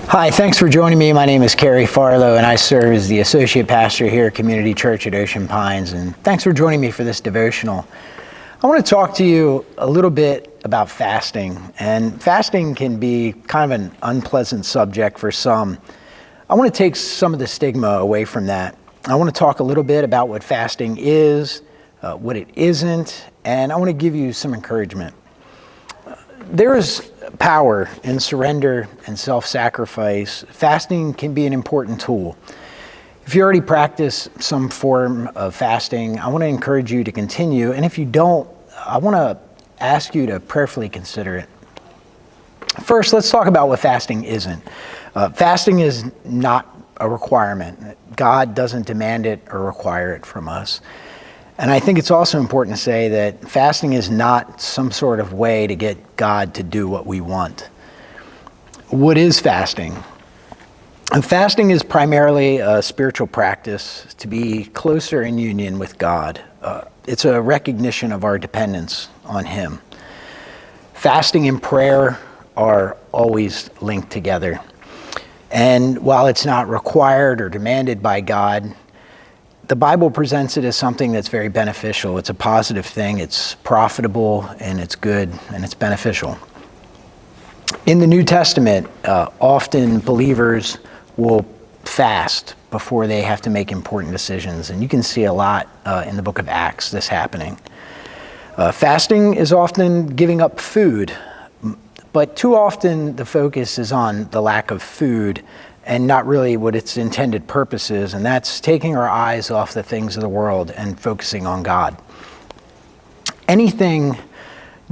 Hi, thanks for joining me. My name is Carey Farlow, and I serve as the associate pastor here at Community Church at Ocean Pines. And thanks for joining me for this devotional. I want to talk to you a little bit about fasting. And fasting can be kind of an unpleasant subject for some. I want to take some of the stigma away from that. I want to talk a little bit about what fasting is, what it isn't, and I want to give you some encouragement. There is power in surrender and self-sacrifice. Fasting can be an important tool. If you already practice some form of fasting, I want to encourage you to continue. And if you don't, I want to ask you to prayerfully consider it. First, let's talk about what fasting isn't. Fasting is not a requirement. God doesn't demand it or require it from us. And I think it's also important to say that fasting is not some sort of way to get God to do what we want. What is fasting? Fasting is primarily a spiritual practice to be closer in union with God. It's a recognition of our dependence on Him. Fasting and prayer are always linked together. And while it's not required or demanded by God, the Bible presents it as something that's very beneficial. It's a positive thing. It's profitable, and it's good, and it's beneficial. In the New Testament, often believers will fast before they have to make important decisions. And you can see a lot in the book of Acts, this happening. Fasting is often giving up food, but too often the focus is on the lack of food and not really what its intended purpose is, and that's taking our eyes off the things of the world and focusing on God. Anything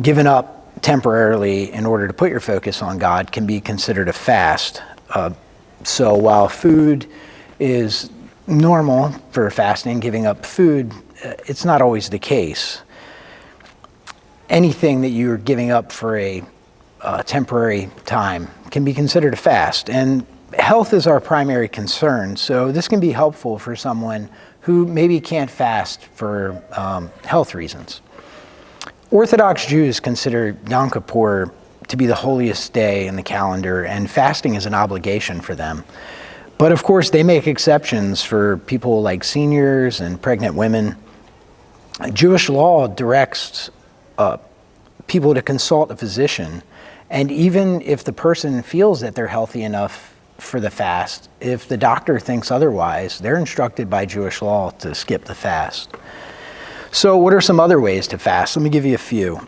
given up temporarily in order to put your focus on God can be considered a fast. So while food is normal for fasting, giving up food, it's not always the case. Anything that you're giving up for a temporary time can be considered a fast. And health is our primary concern, so this can be helpful for someone who maybe can't fast for health reasons. Orthodox Jews consider Yom Kippur to be the holiest day in the calendar, and fasting is an obligation for them. But of course, they make exceptions for people like seniors and pregnant women. Jewish law directs people to consult a physician, and even if the person feels that they're healthy enough for the fast, if the doctor thinks otherwise, they're instructed by Jewish law to skip the fast. So what are some other ways to fast? Let me give you a few.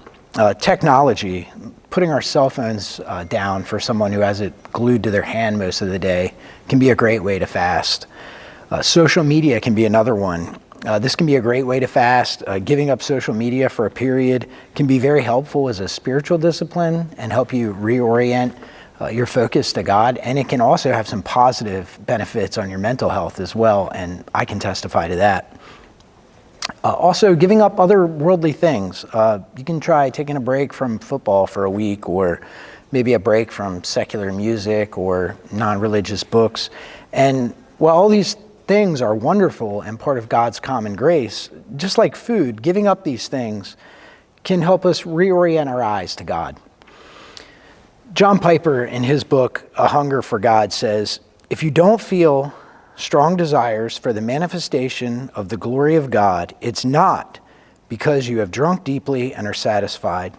Technology, putting our cell phones down for someone who has it glued to their hand most of the day, can be a great way to fast. Social media can be another one. This can be a great way to fast. Giving up social media for a period can be very helpful as a spiritual discipline and help you reorient your focus to God, and it can also have some positive benefits on your mental health as well, and I can testify to that. Also, giving up other worldly things. You can try taking a break from football for a week, or maybe a break from secular music or non-religious books. And while all these things are wonderful and part of God's common grace, just like food, giving up these things can help us reorient our eyes to God. John Piper, in his book, A Hunger for God, says, "If you don't feel strong desires for the manifestation of the glory of God, it's not because you have drunk deeply and are satisfied.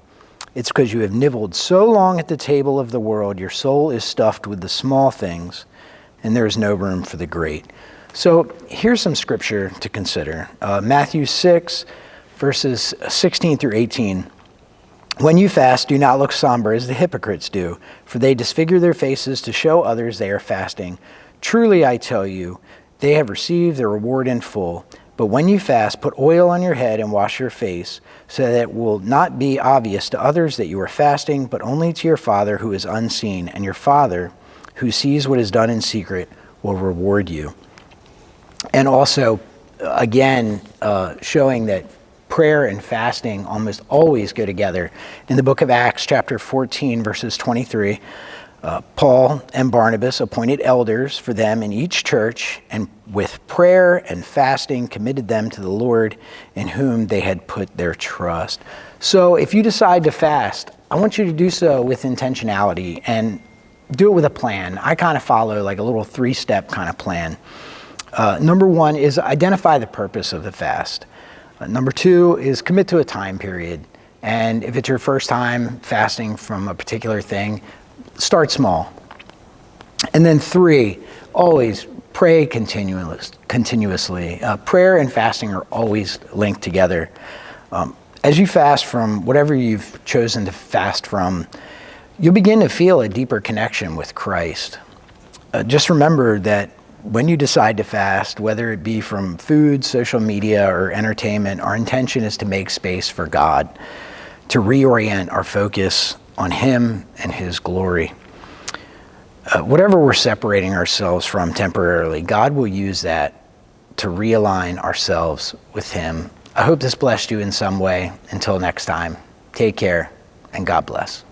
It's because you have nibbled so long at the table of the world, your soul is stuffed with the small things, and there is no room for the great." So here's some scripture to consider. Matthew 6, verses 16 through 18. "When you fast, do not look somber as the hypocrites do, for they disfigure their faces to show others they are fasting. Truly, I tell you, they have received their reward in full. But when you fast, put oil on your head and wash your face, so that it will not be obvious to others that you are fasting, but only to your Father who is unseen. And your Father, who sees what is done in secret, will reward you." And also, again, showing that prayer and fasting almost always go together. In the book of Acts, chapter 14, verses 23, Paul and Barnabas appointed elders for them in each church, and with prayer and fasting committed them to the Lord in whom they had put their trust. So if you decide to fast, I want you to do so with intentionality. And do it with a plan. I kind of follow like a little 3-step kind of plan. Number 1 is identify the purpose of the fast. Number 2 is commit to a time period. And if it's your first time fasting from a particular thing, start small. And then 3, always pray continuously. Prayer and fasting are always linked together. As you fast from whatever you've chosen to fast from, you'll begin to feel a deeper connection with Christ. Just remember that when you decide to fast, whether it be from food, social media, or entertainment, our intention is to make space for God, to reorient our focus on Him and His glory. Whatever we're separating ourselves from temporarily, God will use that to realign ourselves with Him. I hope this blessed you in some way. Until next time, take care and God bless.